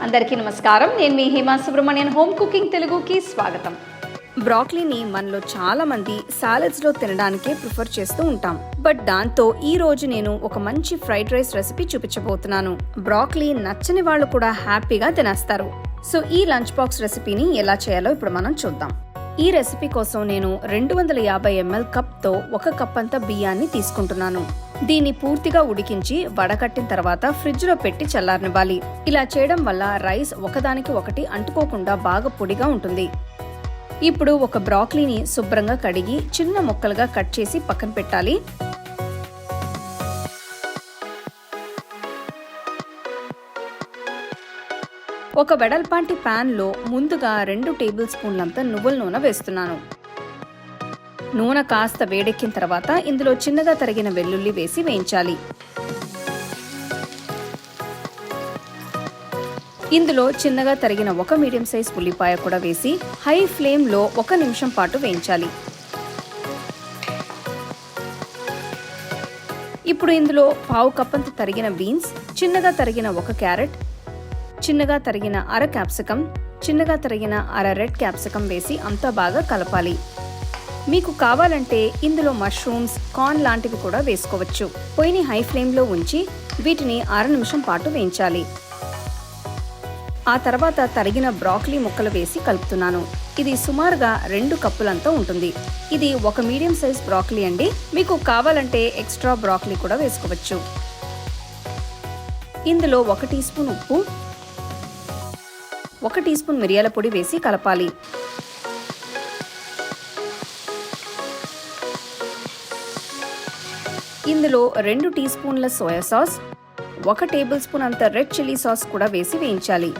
అందరికీ నమస్కారం. నేను మీ హేమా సుబ్రహ్మణ్యన్ హోమ్ కుకింగ్ తెలుగుకి స్వాగతం. బ్రాక్లీని మనలో చాలా మంది సాలెడ్స్లో తినడానికే ప్రిఫర్ చేస్తూ ఉంటాం. బట్ దాంతో ఈ రోజు నేను ఒక మంచి ఫ్రైడ్ రైస్ రెసిపీ చూపించబోతున్నాను. బ్రాక్లీ నచ్చని వాళ్ళు కూడా హ్యాపీగా తినేస్తారు. సో ఈ లంచ్ బాక్స్ రెసిపీని ఎలా చేయాలో ఇప్పుడు మనం చూద్దాం. ఈ రెసిపీ కోసం నేను 250 ml కప్తో 1 కప్ అంత బియ్యాన్ని తీసుకుంటున్నాను. దీన్ని పూర్తిగా ఉడికించి వడకట్టిన తర్వాత ఫ్రిడ్జ్ లో పెట్టి చల్లారనివ్వాలి. ఇలా చేయడం వల్ల రైస్ ఒకదానికి ఒకటి అంటుకోకుండా బాగా పొడిగా ఉంటుంది. ఇప్పుడు ఒక బ్రాక్లీని శుభ్రంగా కడిగి చిన్న ముక్కలుగా కట్ చేసి పక్కన పెట్టాలి. ఒక వెడల్పాంటి పాన్ లో ముందుగా 2 టేబుల్ స్పూన్లంత నువ్వుల నూనె వేస్తున్నాను. నూనె కాస్త వేడెక్కిన తర్వాత ఇందులో చిన్నగా తరిగిన వెల్లుల్లి వేసి వేయించాలి. ఇందులో చిన్నగా తరిగిన 1 మీడియం సైజ్ ఉల్లిపాయ కూడా వేసి హై ఫ్లేమ్ లో 1 నిమిషం పాటు వేయించాలి. ఇప్పుడు ఇందులో 1/2 కప్ అంత తరిగిన బీన్స్, చిన్నగా తరిగిన 1 క్యారెట్, చిన్నగా తరిగిన 1/2 క్యాప్సికం, చిన్నగా తరిగిన 1/2 రెడ్ క్యాప్సికం వేసి అంతా బాగా కలపాలి. మీకు కావాలంటే ఇందులో మష్రూమ్స్, కార్న్ లాంటివి కూడా వేసుకోవచ్చు. పొయ్యిని హై ఫ్లేమ్లో ఉంచి వీటిని 1/2 నిమిషం పాటు వేయించాలి. ఆ తర్వాత తరిగిన బ్రాక్లీ ముక్కలు వేసి కలుపుతున్నాను. ఇది సుమారుగా 2 కప్పులంతా ఉంటుంది. ఇది 1 మీడియం సైజ్ బ్రాక్లీ అండి. మీకు కావాలంటే ఎక్స్ట్రా బ్రాక్లీ కూడా వేసుకోవచ్చు. ఇందులో 1 టీ స్పూన్ ఉప్పు, 1 టీ స్పూన్ మిరియాల పొడి వేసి కలపాలి. ఇందులో 2 టీ స్పూన్ల సోయా సాస్, 1 టేబుల్ స్పూన్ అంత రెడ్ చిల్లీ సాస్ కూడా వేసి వేయించాలి.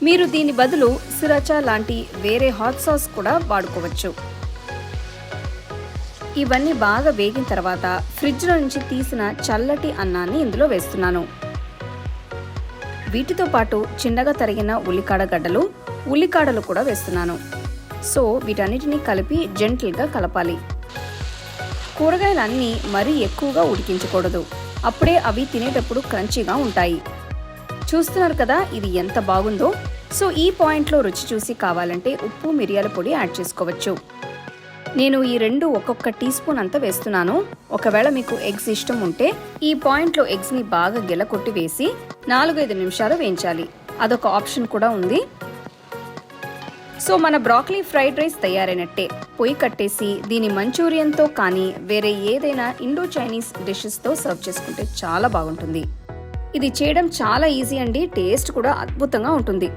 మీరు దీని బదులు సిరచా లాంటి వేరే హాట్ సాస్ కూడా వాడుకోవచ్చు. ఇవన్నీ బాగా వేగిన తర్వాత ఫ్రిడ్జ్లో నుంచి తీసిన చల్లటి అన్నాన్ని ఇందులో వేస్తున్నాను. వీటితో పాటు చిన్నగా తరిగిన ఉల్లికాడలు కూడా వేస్తున్నాను. సో వీటన్నిటిని కలిపి జెంటిల్గా కలపాలి. కూరగాయలన్నీ మరీ ఎక్కువగా ఉడికించకూడదు. అప్పుడే అవి తినేటప్పుడు క్రంచీగా ఉంటాయి. చూస్తున్నారు కదా ఇది ఎంత బాగుందో. సో ఈ పాయింట్లో రుచి చూసి కావాలంటే ఉప్పు, మిరియాల పొడి యాడ్ చేసుకోవచ్చు. నేను ఈ 2 ఒక్కొక్క టీ స్పూన్ అంతా వేస్తున్నాను. ఒకవేళ మీకు ఎగ్స్ ఇష్టం ఉంటే ఈ పాయింట్లో ఎగ్స్ని బాగా గెలకొట్టి వేసి 4-5 నిమిషాలు వేయించాలి. అదొక ఆప్షన్ కూడా ఉంది. సో మన బ్రాక్లీ ఫ్రైడ్ రైస్ తయారైనట్టే. పొయ్యి కట్టేసి దీని మంచూరియన్తో కానీ వేరే ఏదైనా ఇండో చైనీస్ డిషెస్తో సర్వ్ చేసుకుంటే చాలా బాగుంటుంది. ఇది చేయడం చాలా ఈజీ అండి. టేస్ట్ కూడా అద్భుతంగా ఉంటుంది.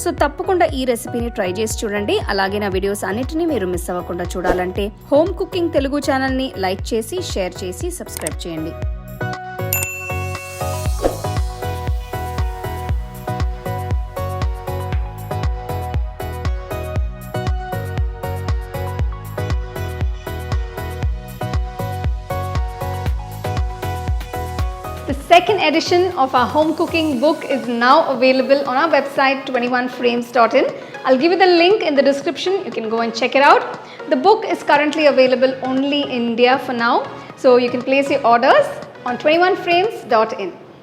సో తప్పకుండా ఈ రెసిపీని ట్రై చేసి చూడండి. అలాగే నా వీడియోస్ అన్నిటినీ మీరు మిస్ అవ్వకుండా చూడాలంటే హోమ్ కుకింగ్ తెలుగు ఛానల్ని లైక్ చేసి, షేర్ చేసి, సబ్స్క్రైబ్ చేయండి. The second edition of our home cooking book is now available on our website 21frames.in. I'll give you the link in the description. You can go and check it out. The book is currently available only in India for now. So you can place your orders on 21frames.in.